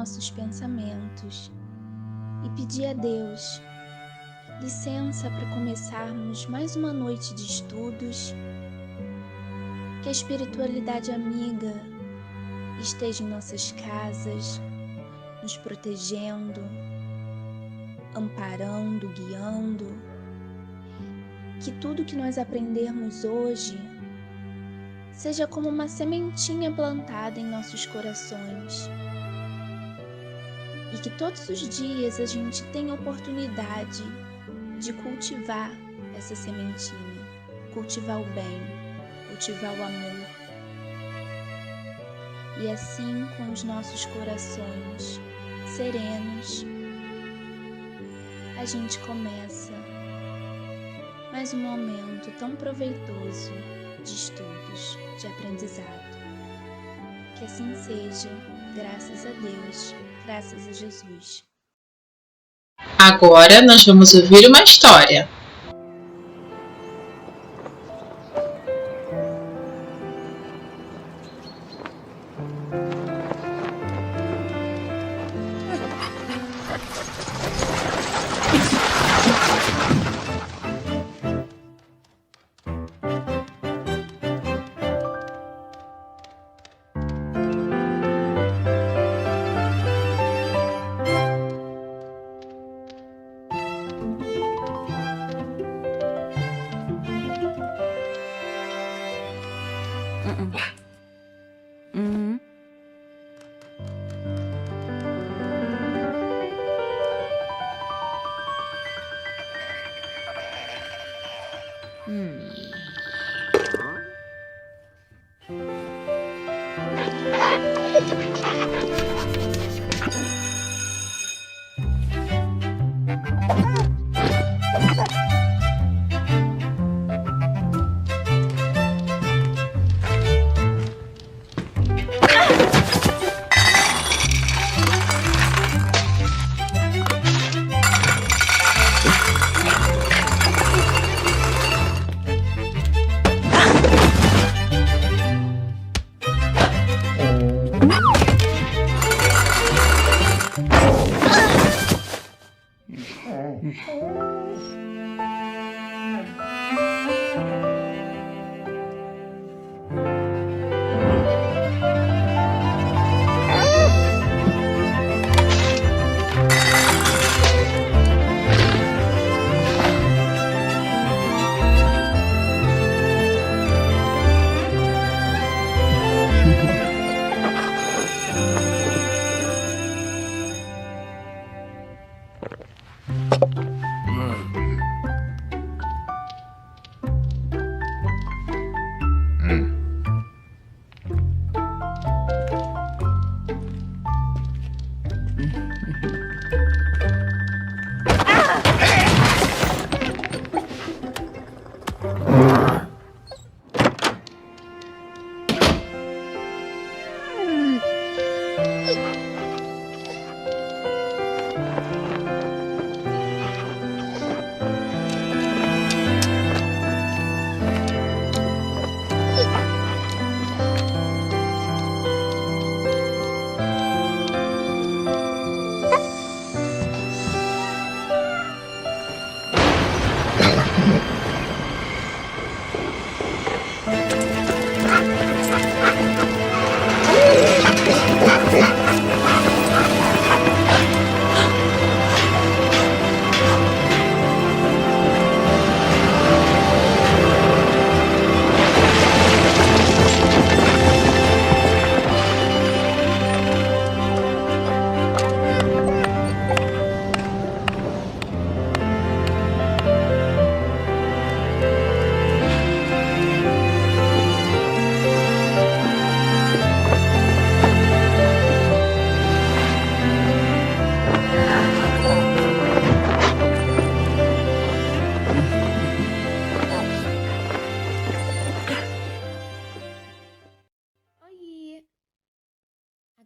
nossos pensamentos e pedir a Deus licença para começarmos mais uma noite de estudos, que a espiritualidade amiga esteja em nossas casas, nos protegendo, amparando, guiando, que tudo que nós aprendermos hoje seja como uma sementinha plantada em nossos corações e que todos os dias a gente tenha oportunidade de cultivar essa sementinha, cultivar o bem, cultivar o amor. E assim, com os nossos corações serenos, a gente começa mais um momento tão proveitoso de estudos, de aprendizado. Que assim seja, graças a Deus, graças a Jesus. Agora nós vamos ouvir uma história.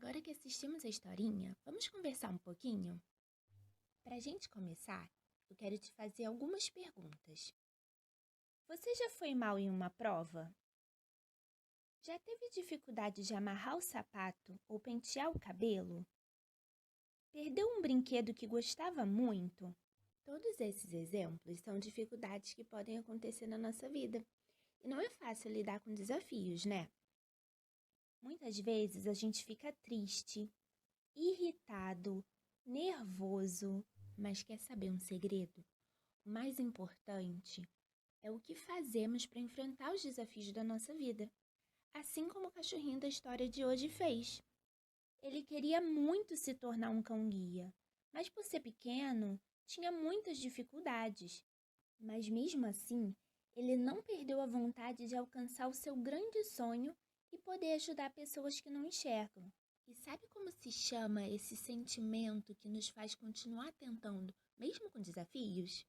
Agora que assistimos a historinha, vamos conversar um pouquinho? Pra gente começar, eu quero te fazer algumas perguntas. Você já foi mal em uma prova? Já teve dificuldade de amarrar o sapato ou pentear o cabelo? Perdeu um brinquedo que gostava muito? Todos esses exemplos são dificuldades que podem acontecer na nossa vida. E não é fácil lidar com desafios, né? Muitas vezes a gente fica triste, irritado, nervoso, mas quer saber um segredo? O mais importante é o que fazemos para enfrentar os desafios da nossa vida, assim como o cachorrinho da história de hoje fez. Ele queria muito se tornar um cão-guia, mas por ser pequeno, tinha muitas dificuldades. Mas mesmo assim, ele não perdeu a vontade de alcançar o seu grande sonho e poder ajudar pessoas que não enxergam. E sabe como se chama esse sentimento que nos faz continuar tentando, mesmo com desafios?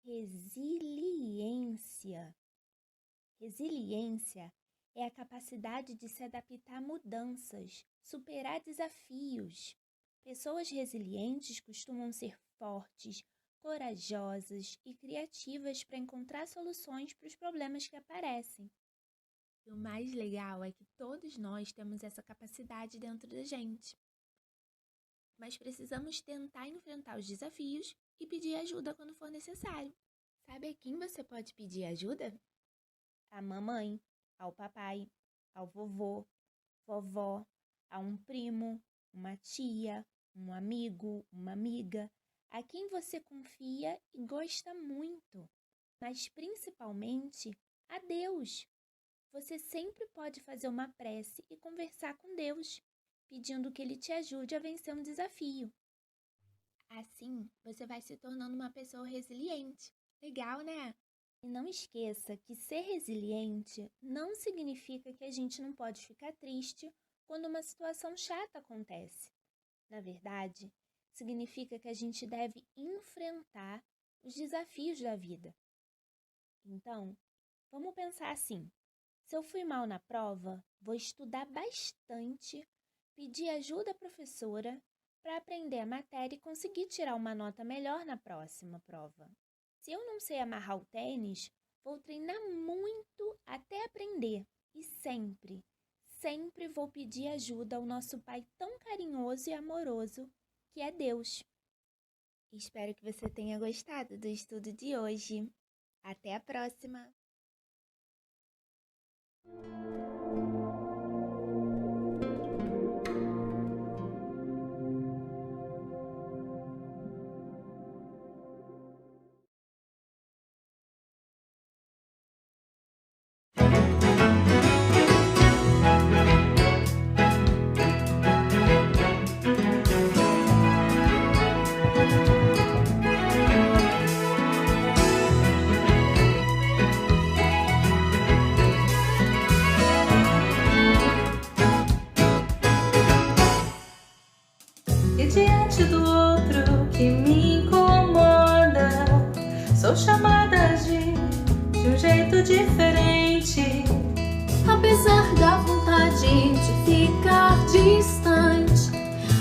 Resiliência. Resiliência é a capacidade de se adaptar a mudanças, superar desafios. Pessoas resilientes costumam ser fortes, corajosas e criativas para encontrar soluções para os problemas que aparecem. E o mais legal é que todos nós temos essa capacidade dentro da gente. Mas precisamos tentar enfrentar os desafios e pedir ajuda quando for necessário. Sabe a quem você pode pedir ajuda? A mamãe, ao papai, ao vovô, vovó, a um primo, uma tia, um amigo, uma amiga, a quem você confia e gosta muito, mas principalmente a Deus. Você sempre pode fazer uma prece e conversar com Deus, pedindo que Ele te ajude a vencer um desafio. Assim, você vai se tornando uma pessoa resiliente. Legal, né? E não esqueça que ser resiliente não significa que a gente não pode ficar triste quando uma situação chata acontece. Na verdade, significa que a gente deve enfrentar os desafios da vida. Então, vamos pensar assim. Se eu fui mal na prova, vou estudar bastante, pedir ajuda à professora para aprender a matéria e conseguir tirar uma nota melhor na próxima prova. Se eu não sei amarrar o tênis, vou treinar muito até aprender. E sempre vou pedir ajuda ao nosso Pai tão carinhoso e amoroso que é Deus. Espero que você tenha gostado do estudo de hoje. Até a próxima! E diante do outro que me incomoda, sou chamada de um jeito diferente. Apesar da vontade de ficar distante,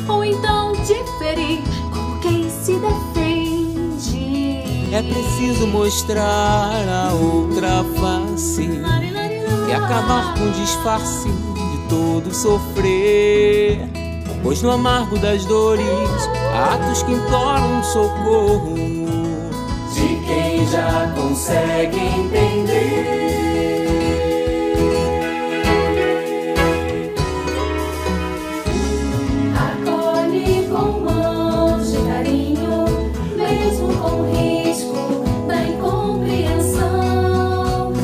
ou então de ferir como quem se defende. É preciso mostrar a outra face e acabar com o disfarce de todo sofrer. Pois no amargo das dores, há atos que imploram socorro de quem já consegue entender. Acolhe com mãos de carinho, mesmo com o risco da incompreensão.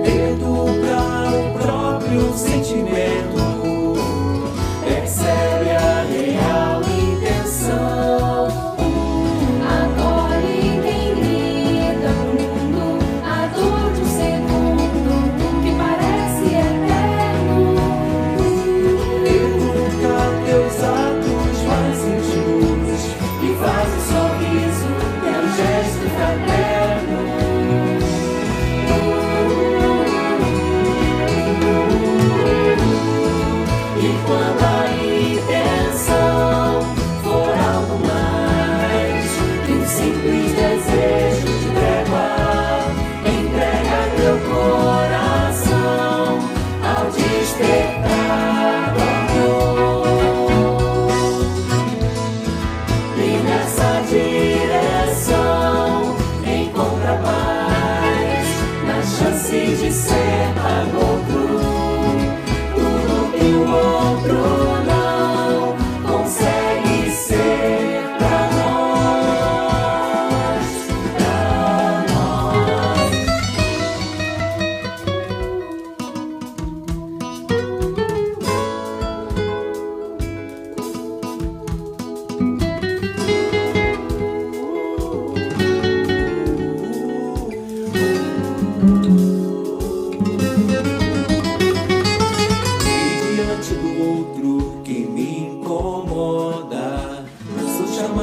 Educar o próprio sentimento, percebe a real intenção. Acolhe quem grita pro mundo a dor do seu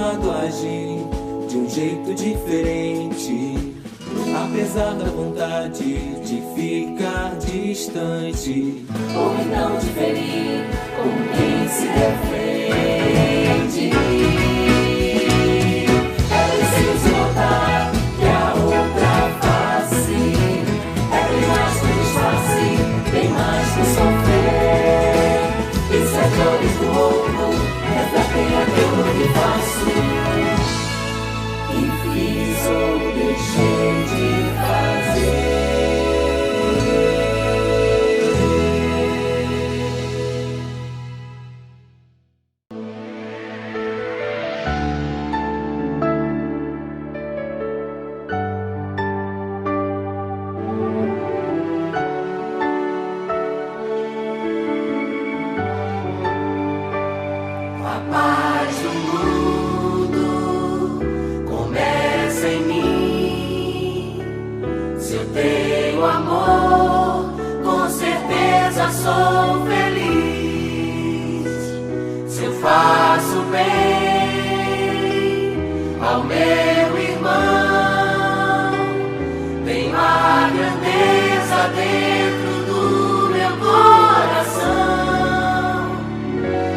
chamado a agir de um jeito diferente, apesar da vontade de ficar distante, ou então de ferir como quem se defende. É preciso notar que a outra face é bem mais que disfarce, bem mais que sofrer. E se as dores do outro refletem aquilo que faço, que fiz ou deixei de fazer. A paz do mundo começa em mim. Se eu tenho amor, com certeza sou feliz. Se eu faço bem ao meu irmão, tenho a grandeza dentro do meu coração.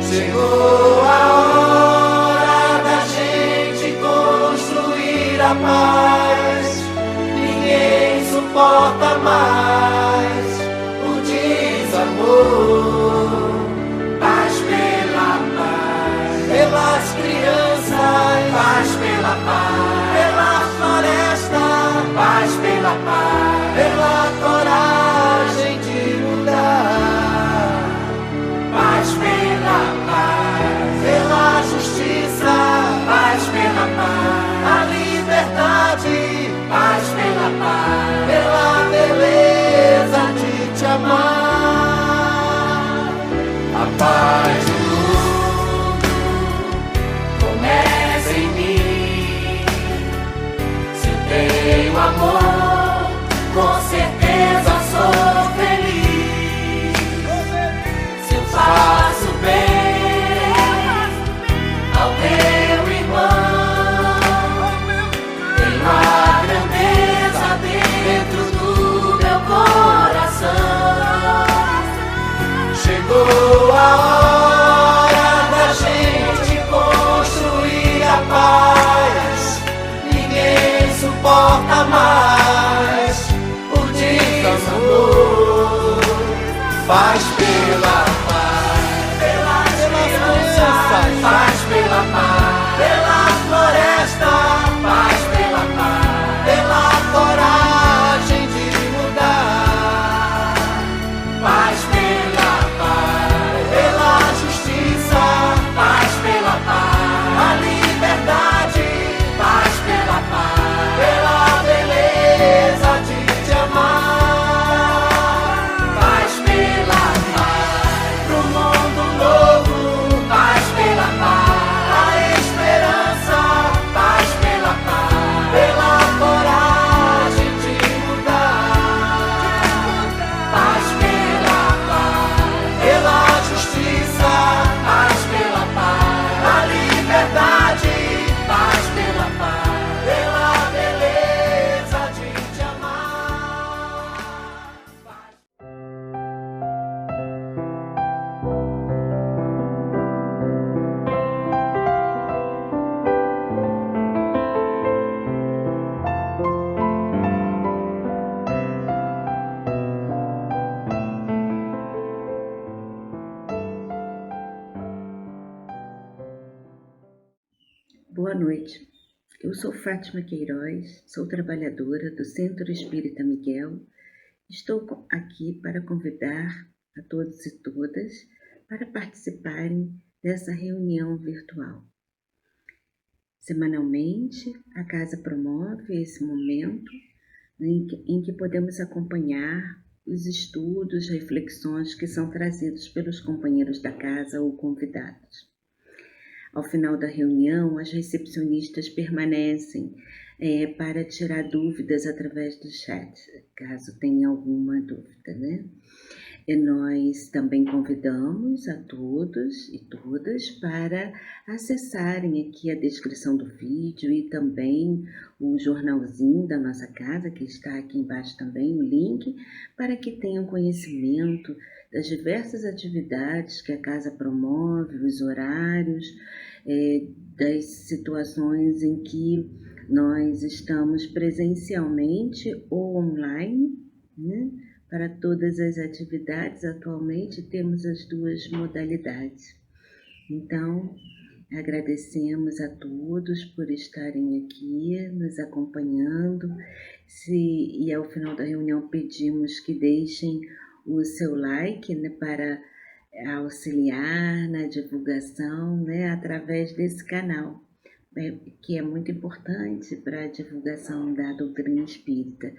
Chegou a hora da gente construir a paz. Ninguém suporta mais o desamor. Paz pela paz, pelas crianças. Paz pela paz, pela floresta. Paz pela paz, pela coragem de mudar. Paz pela paz, pela justiça. Paz pela paz, a liberdade. Paz pela paz, pela beleza de te amar. A paz do mundo começa em mim. Se eu tenho amor, com certeza sou feliz. Se eu faço bem ao meu irmão, tenho a grandeza dentro do meu coração. Chegou a hora da gente construir a paz. Ninguém suporta mais o desamor. Paz pela paz, pelas crianças. Paz pela paz, pela floresta. Paz pela paz, pela coragem de mudar. Paz pela paz, pela justiça. Paz pela paz, a liberdade. Paz pela paz, pela beleza de te amar. Paz pela paz, pro mundo novo. Paz pela paz, a esperança. Paz pela paz, pela coragem de mudar. Paz pela paz, pela justiça. Paz pela paz, a liberdade. Paz pela paz, pela beleza de te amar. Boa noite. Eu sou Fátima Queiroz, sou trabalhadora do Centro Espírita Miguel. Estou aqui para convidar a todos e todas para participarem dessa reunião virtual. Semanalmente, a Casa promove esse momento em que podemos acompanhar os estudos, reflexões que são trazidos pelos companheiros da casa ou convidados. Ao final da reunião, as recepcionistas permanecem para tirar dúvidas através do chat, caso tenha alguma dúvida, né? E nós também convidamos a todos e todas para acessarem aqui a descrição do vídeo e também o jornalzinho da nossa casa, que está aqui embaixo também, o link, para que tenham conhecimento das diversas atividades que a casa promove, os horários, das situações em que nós estamos presencialmente ou online, né? Para todas as atividades, atualmente temos as duas modalidades. Então, agradecemos a todos por estarem aqui, nos acompanhando. E ao final da reunião pedimos que deixem o seu like, né, para auxiliar na divulgação, né, através desse canal, que é muito importante para a divulgação da doutrina espírita.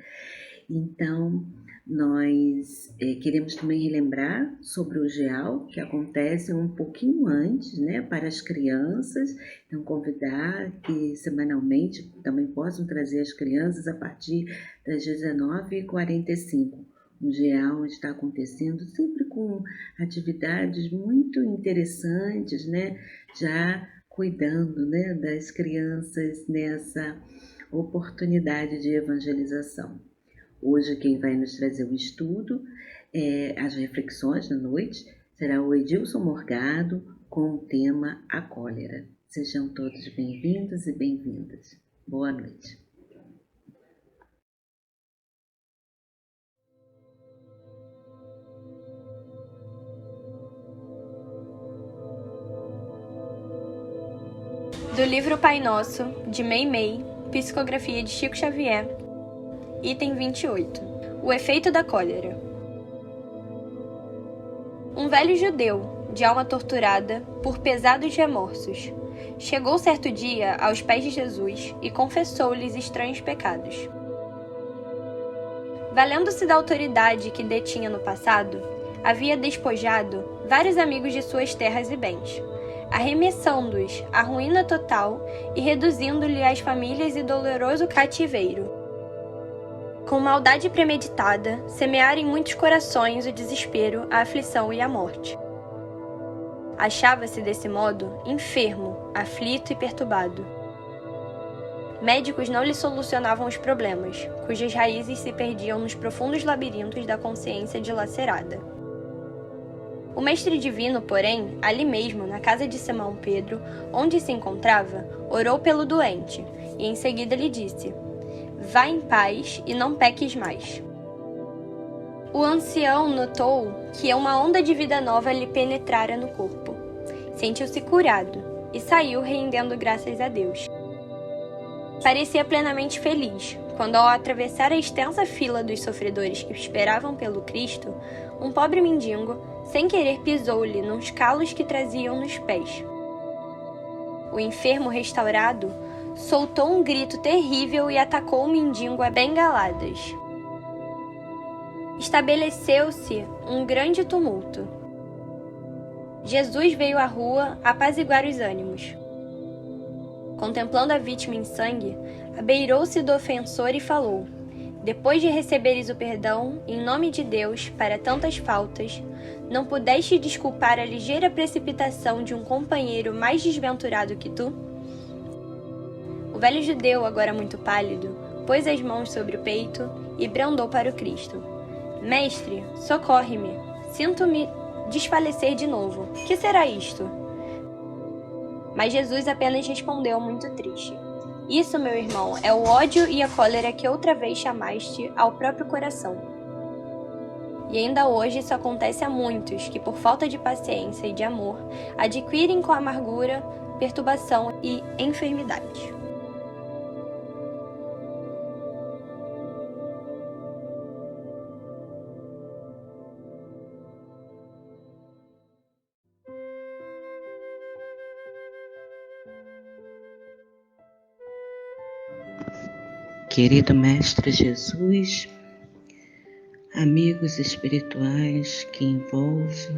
Então, nós queremos também relembrar sobre o GEAL, que acontece um pouquinho antes, né, para as crianças. Então, convidar que semanalmente também possam trazer as crianças a partir das 19h45. O GEAL está acontecendo sempre com atividades muito interessantes, né, já cuidando, né, das crianças nessa oportunidade de evangelização. Hoje quem vai nos trazer o estudo, as reflexões da noite, será o Edilson Morgado com o tema A Cólera. Sejam todos bem-vindos e bem-vindas. Boa noite. Do livro Pai Nosso, de Meimei, psicografia de Chico Xavier, item 28. O efeito da cólera. Um velho judeu, de alma torturada por pesados remorsos, chegou certo dia aos pés de Jesus e confessou-lhes estranhos pecados. Valendo-se da autoridade que detinha no passado, havia despojado vários amigos de suas terras e bens, arremessando-os à ruína total e reduzindo-lhe as famílias e doloroso cativeiro. Com maldade premeditada, semeara em muitos corações o desespero, a aflição e a morte. Achava-se, desse modo, enfermo, aflito e perturbado. Médicos não lhe solucionavam os problemas, cujas raízes se perdiam nos profundos labirintos da consciência dilacerada. O Mestre Divino, porém, ali mesmo, na casa de Simão Pedro, onde se encontrava, orou pelo doente, e em seguida lhe disse: vá em paz e não peques mais. O ancião notou que uma onda de vida nova lhe penetrara no corpo. Sentiu-se curado e saiu rendendo graças a Deus. Parecia plenamente feliz, quando ao atravessar a extensa fila dos sofredores que esperavam pelo Cristo, um pobre mendigo, sem querer, pisou-lhe nos calos que traziam nos pés. O enfermo restaurado soltou um grito terrível e atacou o mendigo a bengaladas. Estabeleceu-se um grande tumulto. Jesus veio à rua apaziguar os ânimos. Contemplando a vítima em sangue, abeirou-se do ofensor e falou: depois de receberes o perdão, em nome de Deus, para tantas faltas, não pudeste desculpar a ligeira precipitação de um companheiro mais desventurado que tu? O velho judeu, agora muito pálido, pôs as mãos sobre o peito e brandou para o Cristo: Mestre, socorre-me, sinto-me desfalecer de novo. Que será isto? Mas Jesus apenas respondeu muito triste: isso, meu irmão, é o ódio e a cólera que outra vez chamaste ao próprio coração. E ainda hoje isso acontece a muitos que, por falta de paciência e de amor, adquirem com amargura, perturbação e enfermidade. Querido Mestre Jesus, amigos espirituais que envolvem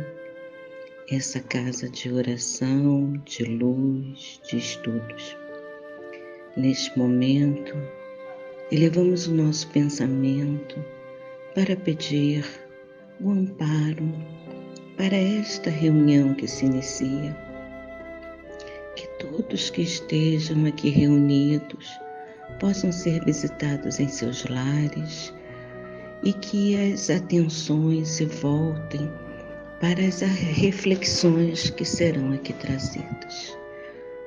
essa casa de oração, de luz, de estudos. Neste momento, elevamos o nosso pensamento para pedir o amparo para esta reunião que se inicia. Que todos que estejam aqui reunidos possam ser visitados em seus lares e que as atenções se voltem para as reflexões que serão aqui trazidas,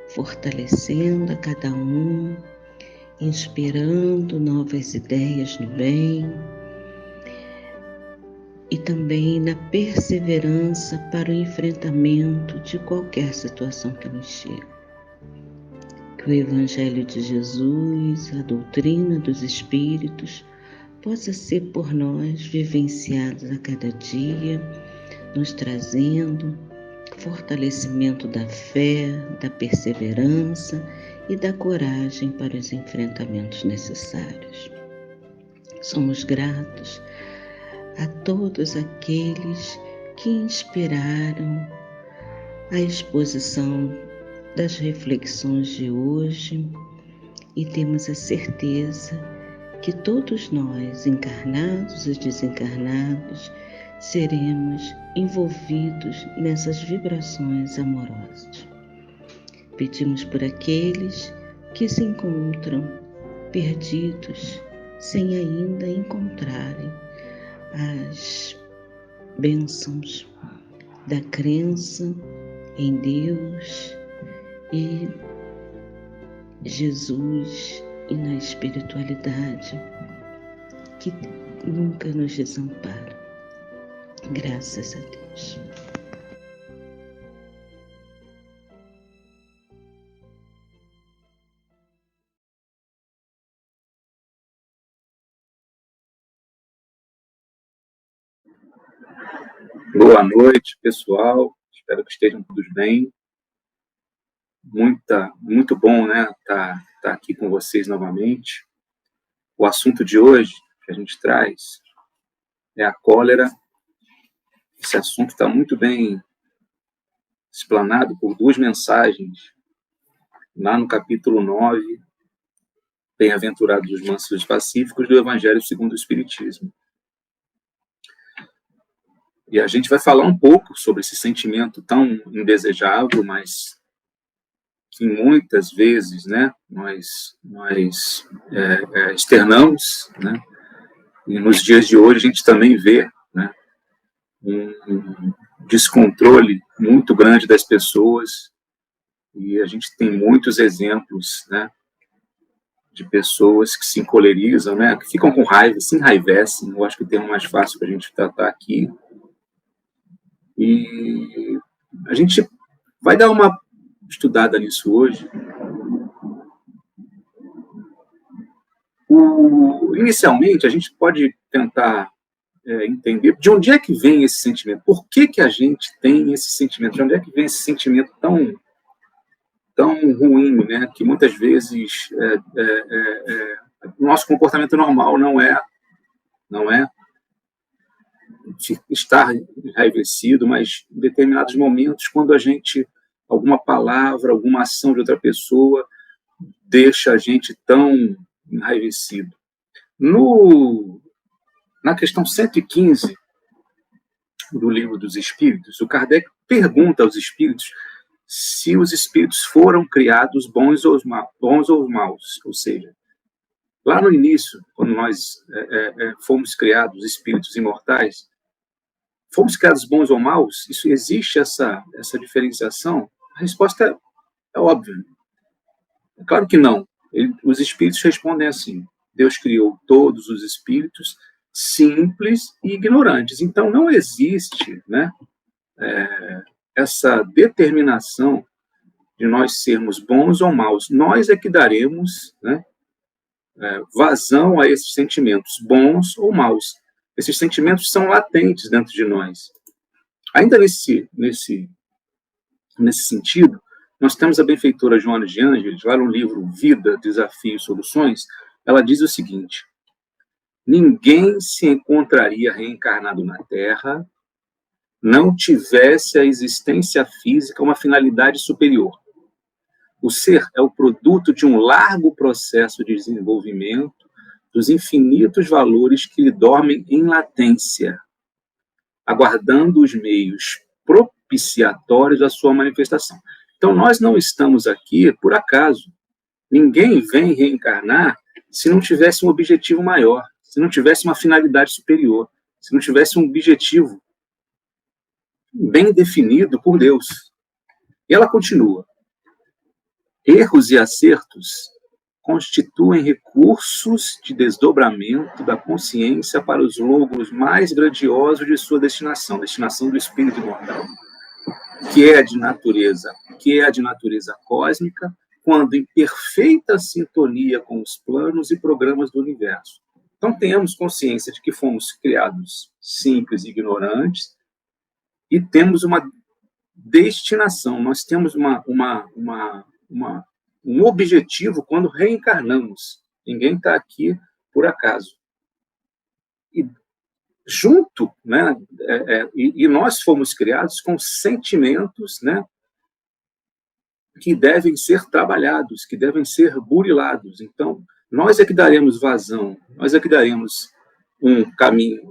fortalecendo a cada um, inspirando novas ideias no bem e também na perseverança para o enfrentamento de qualquer situação que nos chegue. Que o Evangelho de Jesus, a doutrina dos Espíritos, possa ser por nós vivenciado a cada dia, nos trazendo fortalecimento da fé, da perseverança e da coragem para os enfrentamentos necessários. Somos gratos a todos aqueles que inspiraram a exposição das reflexões de hoje e temos a certeza que todos nós, encarnados e desencarnados, seremos envolvidos nessas vibrações amorosas. Pedimos por aqueles que se encontram perdidos, sem ainda encontrarem as bênçãos da crença em Deus e Jesus e na espiritualidade, que nunca nos desampara. Graças a Deus. Boa noite, pessoal. Espero que estejam todos bem. Muito bom, né, tá aqui com vocês novamente. O assunto de hoje que a gente traz é a cólera. Esse assunto está muito bem explanado por duas mensagens lá no capítulo 9, Bem-aventurados os mansos e os pacíficos, do Evangelho segundo o Espiritismo. E a gente vai falar um pouco sobre esse sentimento tão indesejável, mas que muitas vezes, né, nós externamos, né, e nos dias de hoje a gente também vê, né, um descontrole muito grande das pessoas, e a gente tem muitos exemplos, né, de pessoas que se encolerizam, né, que ficam com raiva, se enraivecem. Eu acho que o termo mais fácil para a gente tratar aqui. E a gente vai dar uma estudada nisso hoje. Inicialmente, a gente pode tentar entender de onde é que vem esse sentimento. Por que a gente tem esse sentimento? De onde é que vem esse sentimento tão ruim, né? Que muitas vezes o nosso comportamento normal não é estar enraivecido, mas em determinados momentos, quando alguma palavra, alguma ação de outra pessoa deixa a gente tão enraivecido. Na questão 115 do Livro dos Espíritos, o Kardec pergunta aos espíritos se os espíritos foram criados bons ou maus. Ou seja, lá no início, quando nós fomos criados espíritos imortais, fomos criados bons ou maus? Isso existe essa diferenciação? A resposta é óbvia. É claro que não. Os espíritos respondem assim: Deus criou todos os espíritos simples e ignorantes. Então não existe, né, essa determinação de nós sermos bons ou maus. Nós é que daremos, né, vazão a esses sentimentos, bons ou maus. Esses sentimentos são latentes dentro de nós. Ainda nesse sentido, nós temos a benfeitora Joana de Ângeles, lá no livro Vida, Desafios e Soluções. Ela diz o seguinte: ninguém se encontraria reencarnado na Terra não tivesse a existência física uma finalidade superior. O ser é o produto de um largo processo de desenvolvimento dos infinitos valores que lhe dormem em latência. aguardando os meios propiciatórios à sua manifestação. Então, nós não estamos aqui por acaso. Ninguém vem reencarnar se não tivesse um objetivo maior, se não tivesse uma finalidade superior, se não tivesse um objetivo bem definido por Deus. E ela continua. Erros e acertos constituem recursos de desdobramento da consciência para os logros mais grandiosos de sua destinação do espírito imortal, que é a de natureza cósmica, quando em perfeita sintonia com os planos e programas do universo. Então, tenhamos consciência de que fomos criados simples e ignorantes e temos uma destinação, nós temos um objetivo quando reencarnamos. Ninguém está aqui por acaso. E junto, né, e nós fomos criados com sentimentos, né, que devem ser trabalhados, que devem ser burilados. Então, nós é que daremos vazão, nós é que daremos um caminho,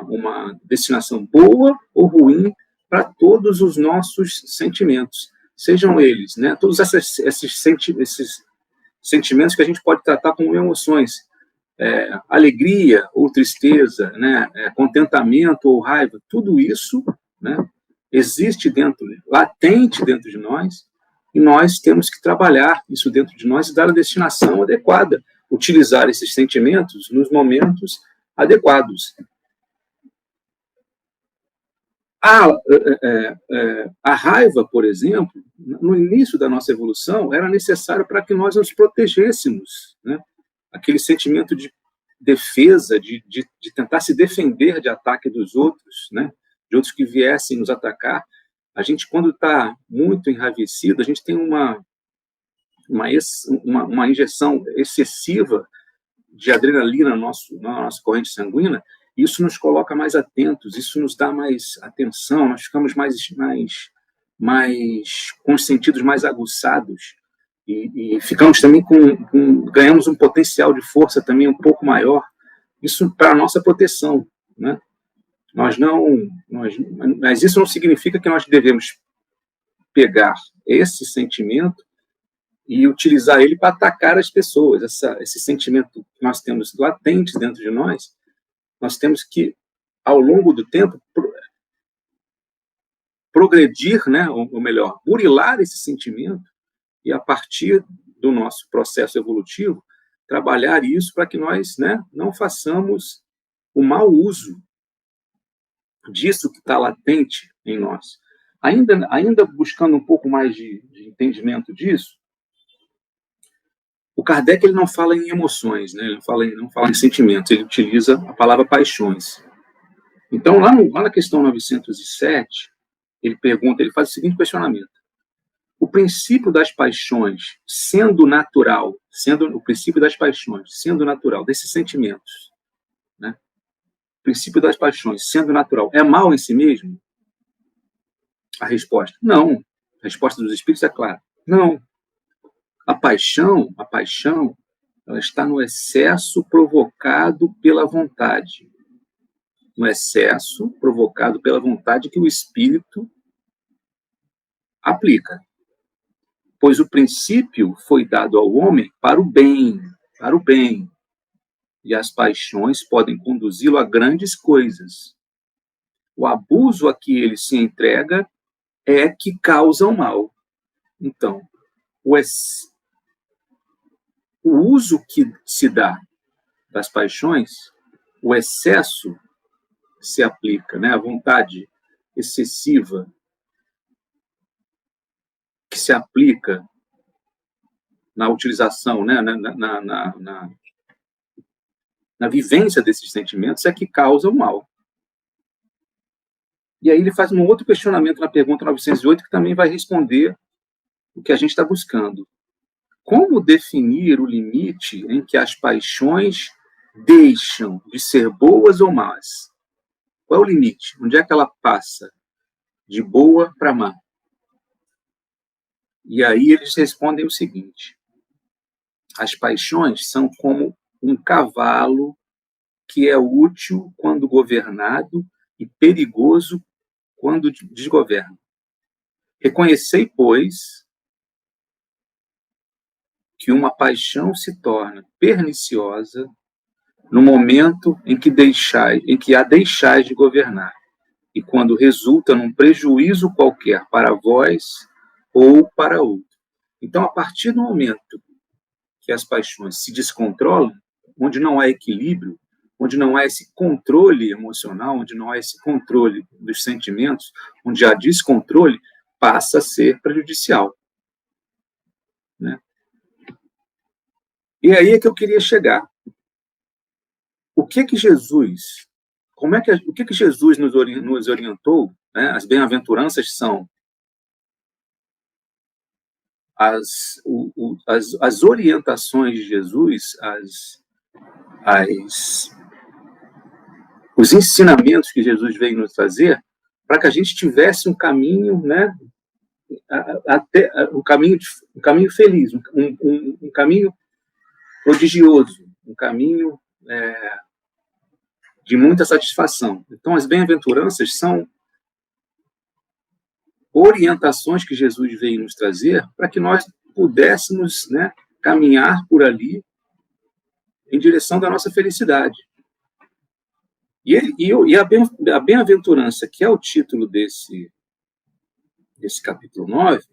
uma destinação boa ou ruim para todos os nossos sentimentos. Sejam eles, né, todos esses sentimentos que a gente pode tratar como emoções, alegria ou tristeza, né, contentamento ou raiva, tudo isso, né, existe latente dentro de nós, e nós temos que trabalhar isso dentro de nós e dar a destinação adequada, utilizar esses sentimentos nos momentos adequados. A raiva, por exemplo, no início da nossa evolução, era necessária para que nós nos protegêssemos, né? Aquele sentimento de defesa, de tentar se defender de ataque dos outros, né? De outros que viessem nos atacar. A gente, quando está muito enraivecido, a gente tem uma injeção excessiva de adrenalina na nossa corrente sanguínea. Isso nos coloca mais atentos, isso nos dá mais atenção, nós ficamos com os sentidos mais aguçados e ficamos também ganhamos um potencial de força também um pouco maior. Isso para a nossa proteção, né? Mas isso não significa que nós devemos pegar esse sentimento e utilizar ele para atacar as pessoas. Esse sentimento que nós temos latente dentro de nós temos que, ao longo do tempo, progredir, né, ou melhor, burilar esse sentimento e, a partir do nosso processo evolutivo, trabalhar isso para que nós, né, não façamos o mau uso disso que está latente em nós. Ainda buscando um pouco mais de entendimento disso, o Kardec ele não fala em emoções, né? Ele não fala em sentimentos, ele utiliza a palavra paixões. Então, lá na questão 907, ele faz o seguinte questionamento. O princípio das paixões sendo natural, desses sentimentos, né? O princípio das paixões sendo natural, é mal em si mesmo? A resposta, não. A resposta dos espíritos é clara, não. A paixão, ela está no excesso provocado pela vontade. No excesso provocado pela vontade que o espírito aplica. Pois o princípio foi dado ao homem para o bem. E as paixões podem conduzi-lo a grandes coisas. O abuso a que ele se entrega é que causa o mal. Então, o uso que se dá das paixões, o excesso se aplica, né? A vontade excessiva que se aplica na utilização, né? na vivência desses sentimentos é que causa o mal. E aí ele faz um outro questionamento na pergunta 908 que também vai responder o que a gente está buscando. Como definir o limite em que as paixões deixam de ser boas ou más? Qual é o limite? Onde é que ela passa de boa para má? E aí eles respondem o seguinte. As paixões são como um cavalo que é útil quando governado e perigoso quando desgoverna. Reconhecei, pois, que uma paixão se torna perniciosa no momento em que a deixais de governar, e quando resulta num prejuízo qualquer para vós ou para outro. Então, a partir do momento que as paixões se descontrolam, onde não há equilíbrio, onde não há esse controle emocional, onde não há esse controle dos sentimentos, onde há descontrole, passa a ser prejudicial, né? E aí é que eu queria chegar. O que Jesus nos orientou, né? As bem-aventuranças são as orientações de Jesus, os ensinamentos que Jesus veio nos trazer, para que a gente tivesse um caminho, né, um caminho feliz, um caminho prodigioso, um caminho de muita satisfação. Então, as bem-aventuranças são orientações que Jesus veio nos trazer para que nós pudéssemos, né, caminhar por ali em direção da nossa felicidade. E a bem-aventurança, que é o título desse capítulo 9,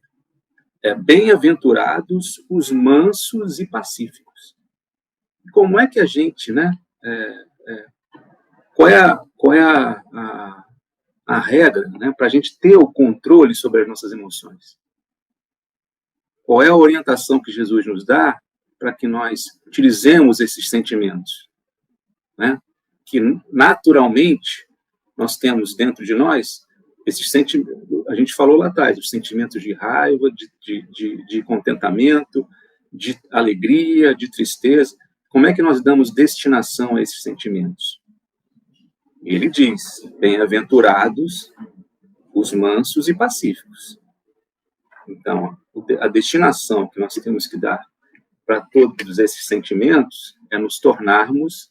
é bem-aventurados os mansos e pacíficos. Como é que a gente, né, qual é a regra, né, para a gente ter o controle sobre as nossas emoções? Qual é a orientação que Jesus nos dá para que nós utilizemos esses sentimentos, né? Que naturalmente nós temos dentro de nós esses sentimentos. A gente falou lá atrás, os sentimentos de raiva, de contentamento, de alegria, de tristeza. Como é que nós damos destinação a esses sentimentos? Ele diz: bem-aventurados os mansos e pacíficos. Então, a destinação que nós temos que dar para todos esses sentimentos é nos tornarmos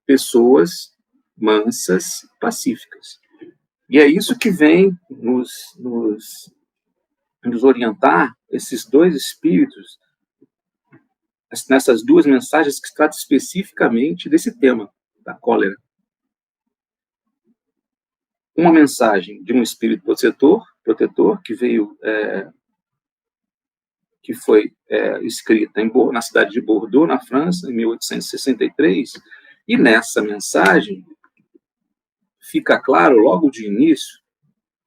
pessoas mansas, pacíficas. E é isso que vem nos orientar, esses dois espíritos, nessas duas mensagens que tratam especificamente desse tema, da cólera. Uma mensagem de um espírito protetor que veio, que foi escrita na cidade de Bordeaux, na França, em 1863, e nessa mensagem fica claro, logo de início,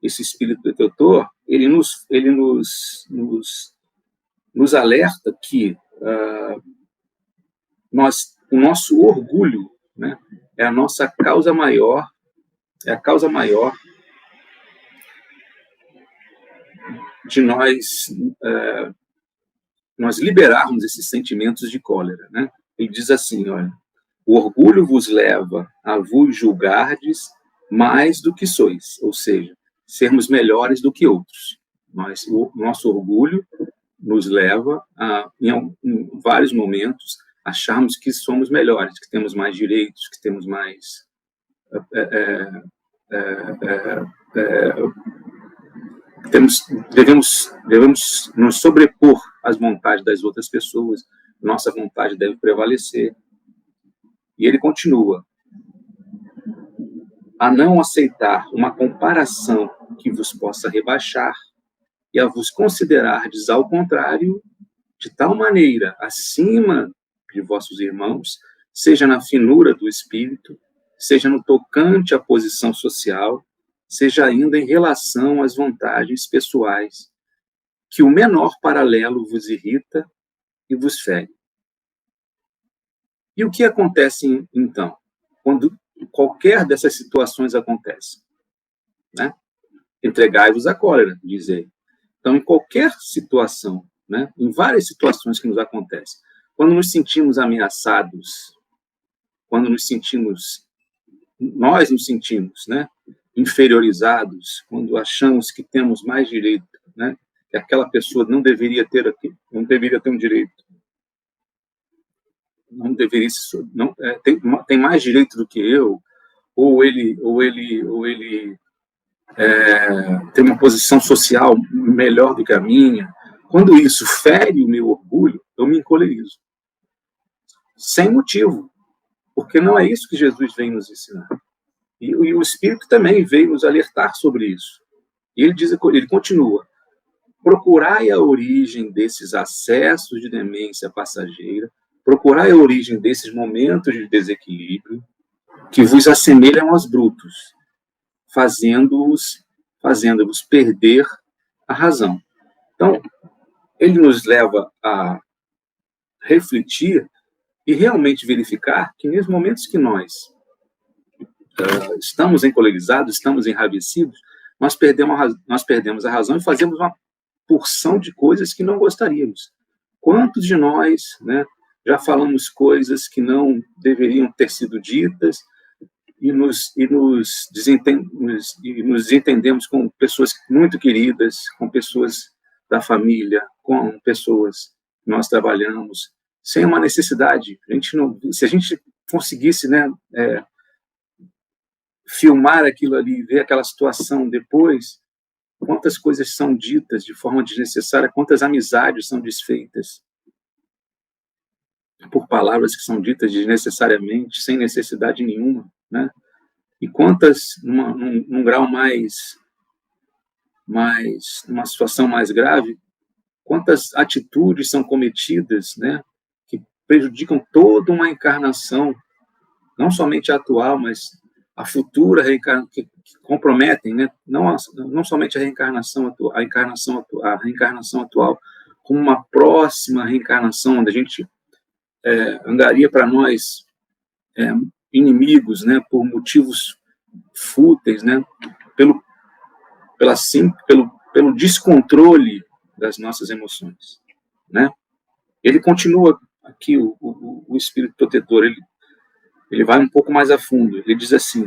esse espírito protetor, ele nos alerta que o nosso orgulho, né, é a nossa causa maior, é a causa maior de nós liberarmos esses sentimentos de cólera, né? Ele diz assim, olha: o orgulho vos leva a vos julgardes mais do que sois, ou seja, sermos melhores do que outros. O nosso orgulho nos leva a, em vários momentos, acharmos que somos melhores, que temos mais direitos, que temos mais devemos nos sobrepor às vontades das outras pessoas. Nossa vontade deve prevalecer. E ele continua: a não aceitar uma comparação que vos possa rebaixar e a vos considerardes, ao contrário, de tal maneira acima de vossos irmãos, seja na finura do espírito, seja no tocante à posição social, seja ainda em relação às vantagens pessoais, que o menor paralelo vos irrita e vos fere. E o que acontece, então, quando qualquer dessas situações acontece? Né? Entregai-vos à cólera, diz ele. Então, em qualquer situação, né, em várias situações que nos acontecem, quando nos sentimos ameaçados, quando nós nos sentimos, né, inferiorizados, quando achamos que temos mais direito, né, que aquela pessoa não deveria ter um direito, não deveria, tem mais direito do que eu, ou ele tem uma posição social melhor do que a minha, quando isso fere o meu orgulho, eu me encolerizo. Sem motivo, porque não é isso que Jesus vem nos ensinar. E o Espírito também veio nos alertar sobre isso. E ele continua: procurai a origem desses acessos de demência passageira, procurai a origem desses momentos de desequilíbrio que vos assemelham aos brutos, fazendo-vos perder a razão. Então, ele nos leva a refletir e realmente verificar que nos momentos que nós estamos encolerizados, estamos enraivecidos, nós perdemos a razão e fazemos uma porção de coisas que não gostaríamos. Quantos de nós, né, já falamos coisas que não deveriam ter sido ditas e nos entendemos com pessoas muito queridas, com pessoas da família, com pessoas que nós trabalhamos, sem uma necessidade. Se a gente conseguisse, né, filmar aquilo ali, ver aquela situação depois, quantas coisas são ditas de forma desnecessária, quantas amizades são desfeitas por palavras que são ditas desnecessariamente, sem necessidade nenhuma, né? E quantas, num grau numa situação mais grave, quantas atitudes são cometidas, né, que prejudicam toda uma encarnação, não somente a atual, mas a futura reencarnação, que comprometem, né, não somente a reencarnação atual, como uma próxima reencarnação, onde a gente angaria para nós inimigos, né, por motivos fúteis, né, pelo descontrole das nossas emoções, né? Ele continua aqui, o Espírito Protetor, ele vai um pouco mais a fundo. Ele diz assim: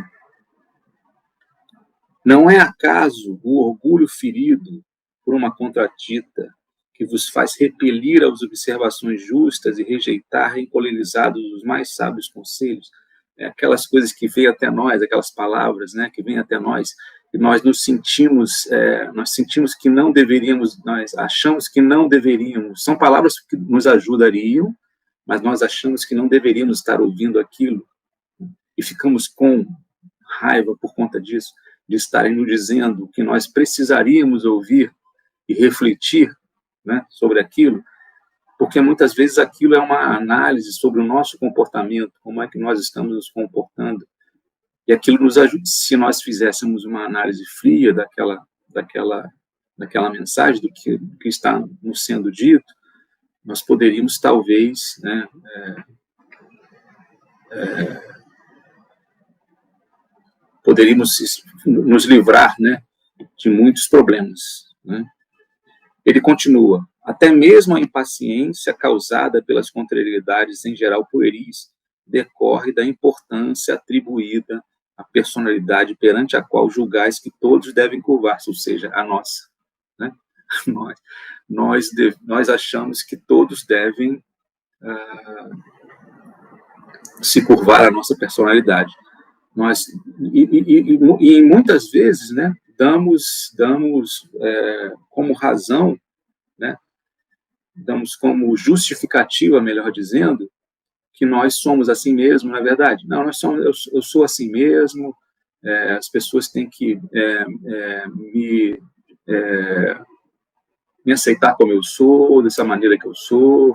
não é acaso o orgulho ferido por uma contradita que vos faz repelir as observações justas e rejeitar encolerizados os mais sábios conselhos? Aquelas coisas que vêm até nós, aquelas palavras, né, que vêm até nós, e nós sentimos que não deveríamos, nós achamos que não deveríamos, são palavras que nos ajudariam, mas nós achamos que não deveríamos estar ouvindo aquilo, e ficamos com raiva por conta disso, de estarem nos dizendo que nós precisaríamos ouvir e refletir, né, sobre aquilo, porque muitas vezes aquilo é uma análise sobre o nosso comportamento, como é que nós estamos nos comportando, e aquilo nos ajuda. Se nós fizéssemos uma análise fria daquela mensagem, do que está nos sendo dito, nós poderíamos talvez, né, poderíamos nos livrar, né, de muitos problemas, né? Ele continua: até mesmo a impaciência causada pelas contrariedades em geral pueris decorre da importância atribuída à personalidade perante a qual julgais que todos devem curvar-se, ou seja, a nossa, né? Nós achamos que todos devem se curvar à nossa personalidade. E muitas vezes, né, damos como razão, né, damos como justificativa, melhor dizendo, que nós somos assim mesmo, não é verdade? Não, eu sou assim mesmo, as pessoas têm que me aceitar como eu sou, dessa maneira que eu sou,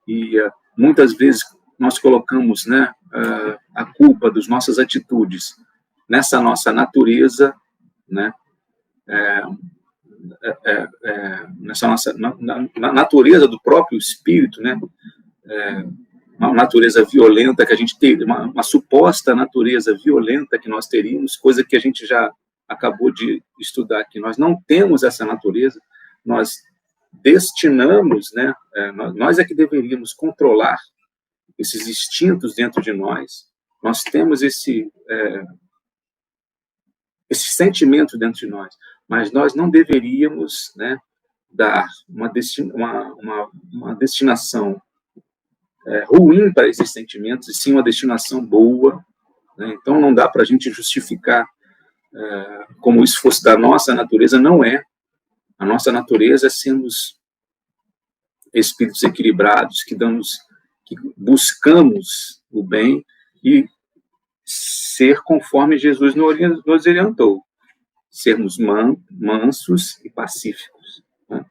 e muitas vezes nós colocamos, né, a culpa das nossas atitudes nessa nossa natureza, né, na natureza do próprio espírito, né, uma natureza violenta que a gente tem, uma suposta natureza violenta que nós teríamos, coisa que a gente já acabou de estudar aqui. Nós não temos essa natureza, nós destinamos, né, nós é que deveríamos controlar esses instintos dentro de nós. Nós temos esse sentimento dentro de nós, mas nós não deveríamos, né, dar uma destinação ruim para esses sentimentos, e sim uma destinação boa, né? Então não dá para a gente justificar como isso fosse da nossa natureza. Não é. A nossa natureza é sermos espíritos equilibrados, que buscamos o bem e ser conforme Jesus nos orientou, sermos mansos e pacíficos, né?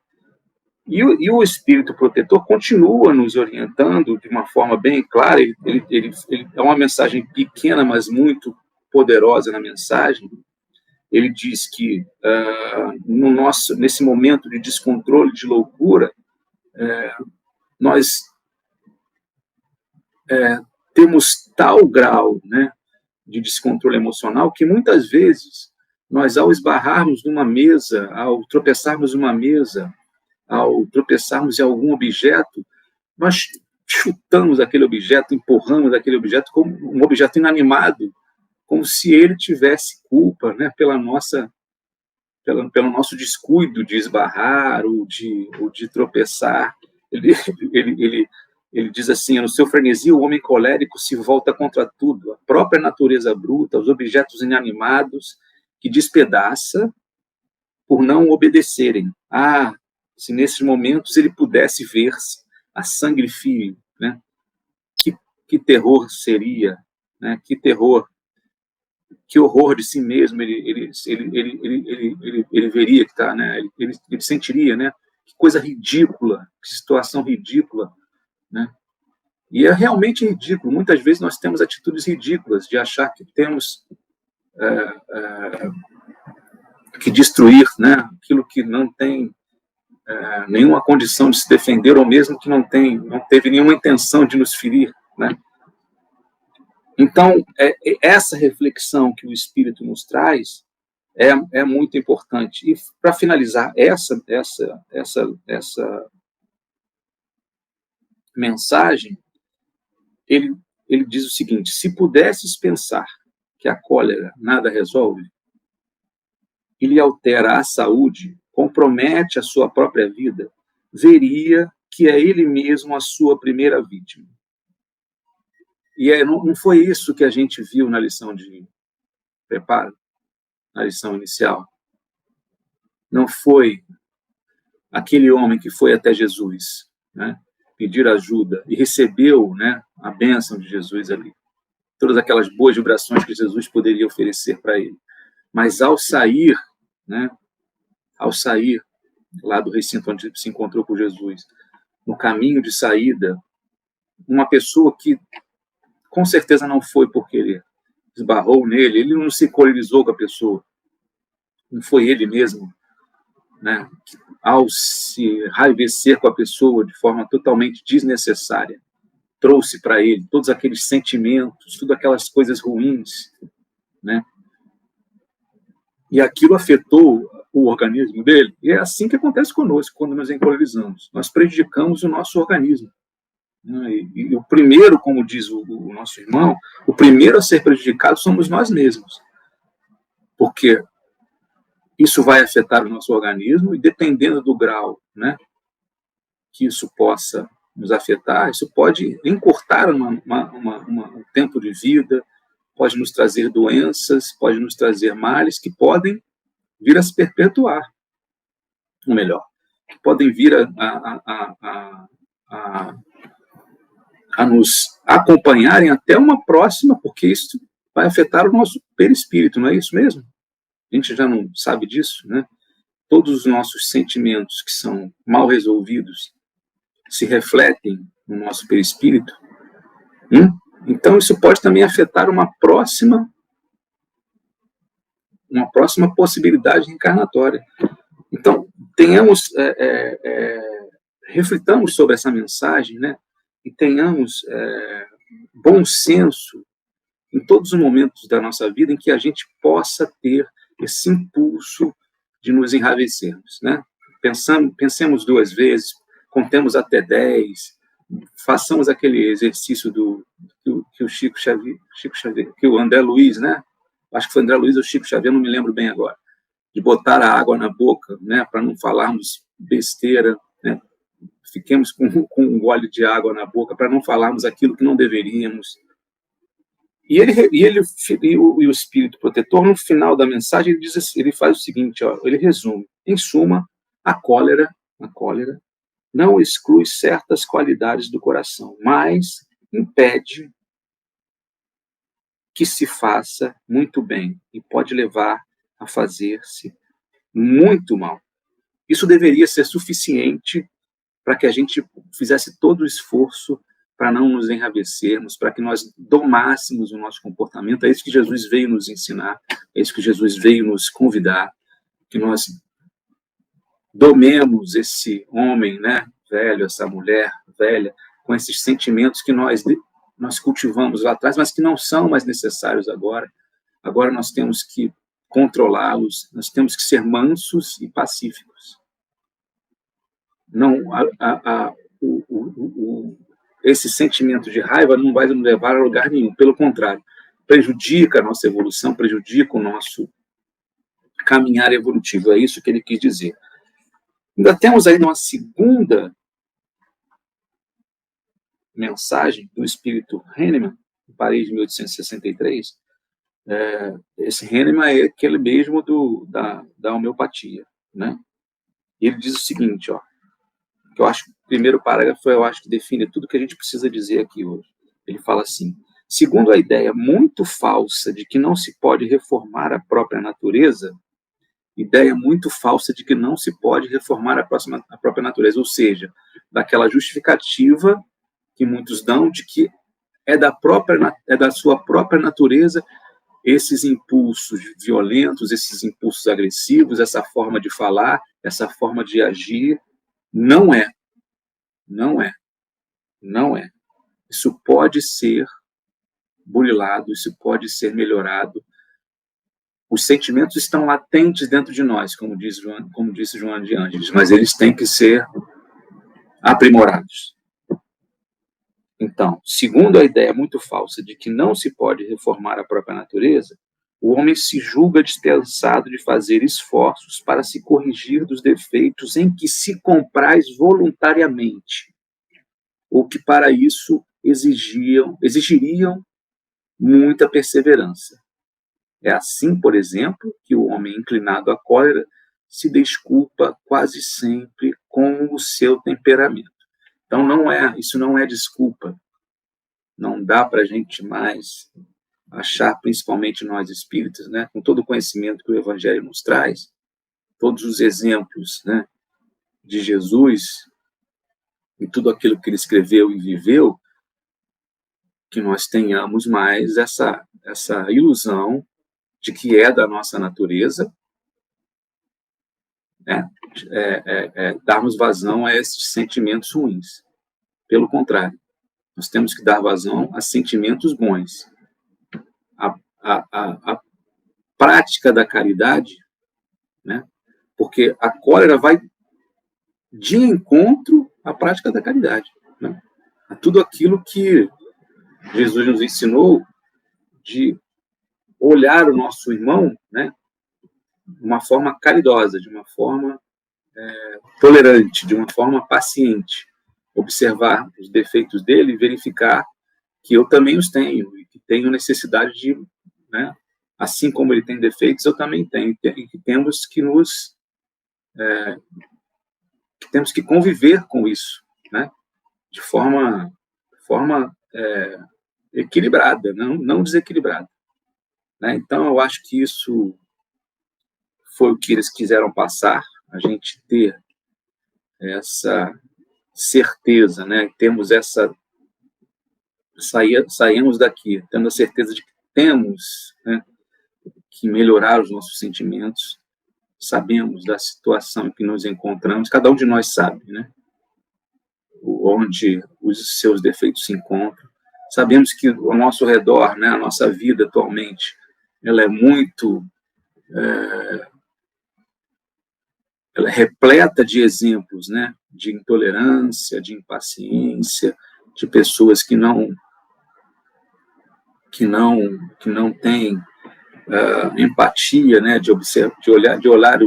E o Espírito Protetor continua nos orientando de uma forma bem clara. Ele é uma mensagem pequena, mas muito poderosa na mensagem. Ele diz que nesse momento de descontrole, de loucura, nós temos tal grau, né, de descontrole emocional que muitas vezes nós, ao esbarrarmos numa mesa, ao tropeçarmos numa mesa, ao tropeçarmos em algum objeto, nós chutamos aquele objeto, empurramos aquele objeto como um objeto inanimado, como se ele tivesse culpa, né, pelo nosso descuido de esbarrar ou de tropeçar. Ele diz assim: no seu frenesi, o homem colérico se volta contra tudo, a própria natureza bruta, os objetos inanimados, que despedaça por não obedecerem. Se nesses momentos ele pudesse ver-se a sangue frio, né? Que terror seria, né? Que terror, que horror de si mesmo ele veria que está, né? Ele sentiria, né? Que coisa ridícula, que situação ridícula, né? E é realmente ridículo. Muitas vezes nós temos atitudes ridículas de achar que temos que destruir, né? Aquilo que não tem nenhuma condição de se defender, ou mesmo que não teve nenhuma intenção de nos ferir, né? Então, essa reflexão que o Espírito nos traz é muito importante. E, para finalizar essa mensagem, ele diz o seguinte: se pudesses pensar que a cólera nada resolve, e lhe altera a saúde, compromete a sua própria vida, veria que é ele mesmo a sua primeira vítima. E não foi isso que a gente viu na lição de preparo, na lição inicial. Não foi aquele homem que foi até Jesus, né, pedir ajuda e recebeu, né, a bênção de Jesus ali, todas aquelas boas vibrações que Jesus poderia oferecer para ele. Mas ao sair, né, lá do recinto onde se encontrou com Jesus, no caminho de saída, uma pessoa que com certeza não foi por querer, esbarrou nele, ele não se colerizou com a pessoa, não foi ele mesmo, né, que, ao se enraivecer com a pessoa de forma totalmente desnecessária, trouxe para ele todos aqueles sentimentos, todas aquelas coisas ruins, né, e aquilo afetou o organismo dele. E é assim que acontece conosco quando nos encolerizamos. Nós prejudicamos o nosso organismo. E o primeiro, como diz o nosso irmão, o primeiro a ser prejudicado somos nós mesmos. Porque isso vai afetar o nosso organismo e, dependendo do grau, né, que isso possa nos afetar, isso pode encurtar um tempo de vida, pode nos trazer doenças, pode nos trazer males que podem vir a se perpetuar. Ou melhor, que podem vir a nos acompanharem até uma próxima, porque isso vai afetar o nosso perispírito, não é isso mesmo? A gente já não sabe disso, né? Todos os nossos sentimentos que são mal resolvidos se refletem no nosso perispírito. Então, isso pode também afetar uma próxima possibilidade reencarnatória. Então, reflitamos sobre essa mensagem, né? E tenhamos bom senso em todos os momentos da nossa vida em que a gente possa ter esse impulso de nos enraivecermos, né? Pensemos 2 vezes, contemos até 10, façamos aquele exercício que o Chico Xavier, que o André Luiz, né? Acho que foi André Luiz ou Chico Xavier, não me lembro bem agora, de botar a água na boca, né? Para não falarmos besteira, né? Fiquemos com um gole de água na boca para não falarmos aquilo que não deveríamos. E o Espírito Protetor, no final da mensagem, ele diz assim, ele faz o seguinte, ó, ele resume: em suma, a cólera não exclui certas qualidades do coração, mas impede que se faça muito bem e pode levar a fazer-se muito mal. Isso deveria ser suficiente para que a gente fizesse todo o esforço para não nos enrabecermos, para que nós domássemos o nosso comportamento. É isso que Jesus veio nos ensinar, é isso que Jesus veio nos convidar, que nós domemos esse homem, né, velho, essa mulher velha, com esses sentimentos que nós cultivamos lá atrás, mas que não são mais necessários agora. Agora nós temos que controlá-los, nós temos que ser mansos e pacíficos. Não, esse sentimento de raiva não vai nos levar a lugar nenhum, pelo contrário, prejudica a nossa evolução, prejudica o nosso caminhar evolutivo, é isso que ele quis dizer. Ainda temos aí uma segunda mensagem do espírito Hahnemann, em Paris, de 1863. Esse Hahnemann é aquele mesmo da homeopatia, né? E ele diz o seguinte, ó, que eu acho que o primeiro parágrafo, eu acho que define tudo que a gente precisa dizer aqui hoje. Ele fala assim: segundo a ideia muito falsa de que não se pode reformar a própria natureza, ideia muito falsa de que não se pode reformar a própria natureza, ou seja, daquela justificativa que muitos dão de que é da sua própria natureza esses impulsos violentos, esses impulsos agressivos, essa forma de falar, essa forma de agir. Não é. Isso pode ser burilado, isso pode ser melhorado. Os sentimentos estão latentes dentro de nós, como disse Joana de Ângeles, mas eles têm que ser aprimorados. Então, segundo a ideia muito falsa de que não se pode reformar a própria natureza, o homem se julga dispensado de fazer esforços para se corrigir dos defeitos em que se compraz voluntariamente, ou que para isso exigiriam muita perseverança. É assim, por exemplo, que o homem inclinado à cólera se desculpa quase sempre com o seu temperamento. Então, isso não é desculpa. Não dá para a gente mais achar, principalmente nós espíritas, né, com todo o conhecimento que o Evangelho nos traz, todos os exemplos, né, de Jesus e tudo aquilo que ele escreveu e viveu, que nós tenhamos mais essa ilusão de que é da nossa natureza, né, darmos vazão a esses sentimentos ruins. Pelo contrário, nós temos que dar vazão a sentimentos bons. A prática da caridade, né, porque a cólera vai de encontro à prática da caridade, né, a tudo aquilo que Jesus nos ensinou de olhar o nosso irmão, né, de uma forma caridosa, de uma forma tolerante, de uma forma paciente, observar os defeitos dele e verificar que eu também os tenho e que tenho necessidade de, né, assim como ele tem defeitos, eu também tenho, e que temos que conviver com isso, né, de forma equilibrada, não desequilibrada, né? Então, eu acho que isso foi o que eles quiseram passar, a gente ter essa certeza, né? Temos saímos daqui tendo a certeza de que temos, né, que melhorar os nossos sentimentos, sabemos da situação em que nos encontramos, cada um de nós sabe, né, onde os seus defeitos se encontram, sabemos que ao nosso redor, né, a nossa vida atualmente, ela é muito ela é repleta de exemplos, né, de intolerância, de impaciência, de pessoas que não têm empatia, né, de olhar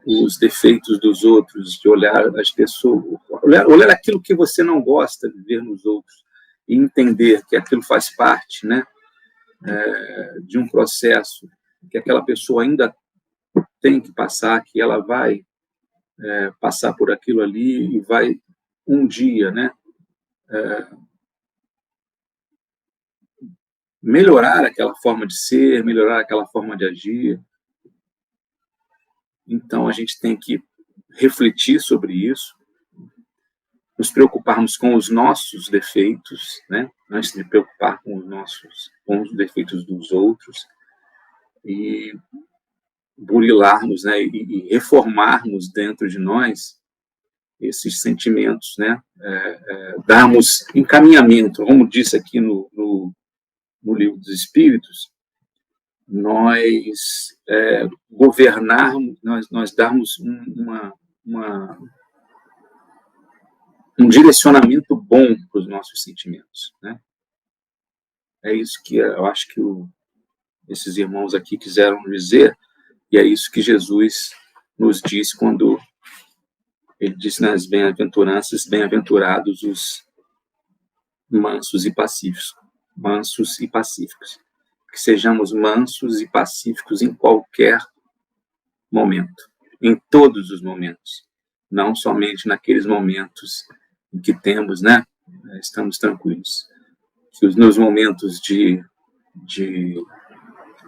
os defeitos dos outros, de olhar as pessoas, olhar aquilo que você não gosta de ver nos outros. e entender que aquilo faz parte, né, de um processo que aquela pessoa ainda tem que passar, que ela vai passar por aquilo ali e vai um dia, né, melhorar aquela forma de ser, melhorar aquela forma de agir. Então a gente tem que refletir sobre isso, nos preocuparmos com os nossos defeitos, né, antes de preocupar com os defeitos dos outros, e burilarmos, né, e reformarmos dentro de nós esses sentimentos, né, darmos encaminhamento, como disse aqui no Livro dos Espíritos, nós governarmos, nós darmos um direcionamento bom para os nossos sentimentos, né? É isso que eu acho que esses irmãos aqui quiseram dizer, e é isso que Jesus nos diz quando ele diz nas bem-aventuranças: bem-aventurados os mansos e pacíficos. Mansos e pacíficos. Que sejamos mansos e pacíficos em qualquer momento, em todos os momentos, não somente naqueles momentos em que temos, né, estamos tranquilos. Que nos momentos de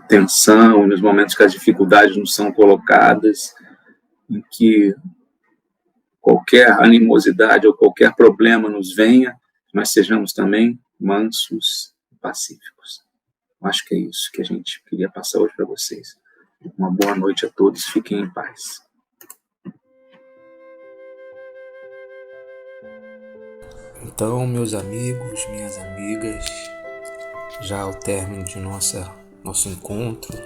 tensão, nos momentos que as dificuldades nos são colocadas, em que qualquer animosidade ou qualquer problema nos venha, nós sejamos também mansos e pacíficos. Acho que é isso que a gente queria passar hoje para vocês. Uma boa noite a todos, fiquem em paz. Então, meus amigos, minhas amigas, já ao término de nosso encontro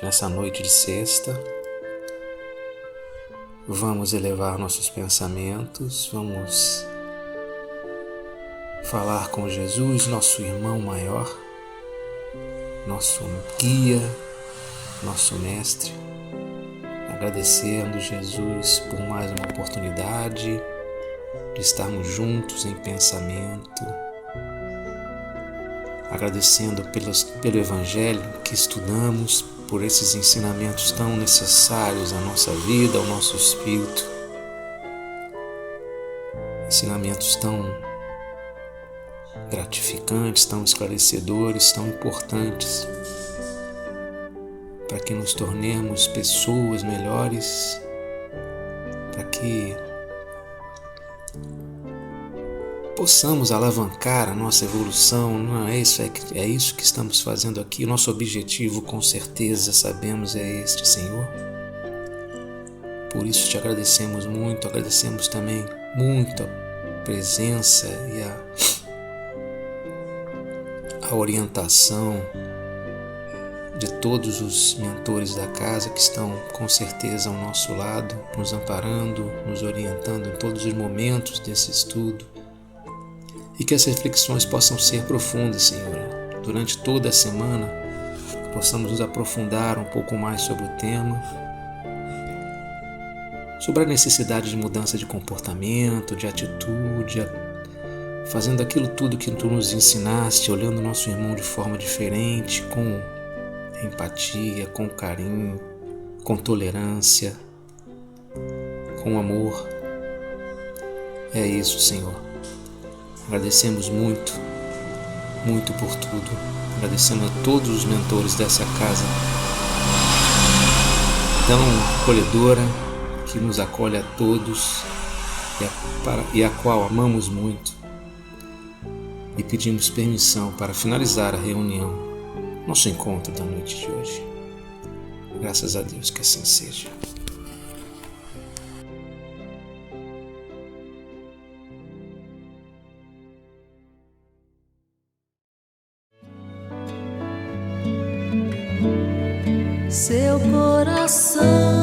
nessa noite de sexta, vamos elevar nossos pensamentos, vamos falar com Jesus, nosso irmão maior, nosso guia, nosso mestre, agradecendo Jesus por mais uma oportunidade de estarmos juntos em pensamento, agradecendo pelo Evangelho que estudamos, por esses ensinamentos tão necessários à nossa vida, ao nosso espírito, ensinamentos tão gratificantes, tão esclarecedores, tão importantes, para que nos tornemos pessoas melhores, para que possamos alavancar a nossa evolução. Não é isso que estamos fazendo aqui. O nosso objetivo, com certeza, sabemos, é este, Senhor. Por isso te agradecemos muito, agradecemos também muito a presença e a orientação de todos os mentores da casa que estão com certeza ao nosso lado, nos amparando, nos orientando em todos os momentos desse estudo. E que as reflexões possam ser profundas, Senhor. Durante toda a semana, possamos nos aprofundar um pouco mais sobre o tema, sobre a necessidade de mudança de comportamento, de atitude, fazendo aquilo tudo que Tu nos ensinaste, olhando o nosso irmão de forma diferente, com empatia, com carinho, com tolerância, com amor. É isso, Senhor. Agradecemos muito, muito por tudo. Agradecendo a todos os mentores dessa casa tão acolhedora, que nos acolhe a todos e a qual amamos muito. E pedimos permissão para finalizar a reunião, nosso encontro da noite de hoje. Graças a Deus que assim seja. Seu coração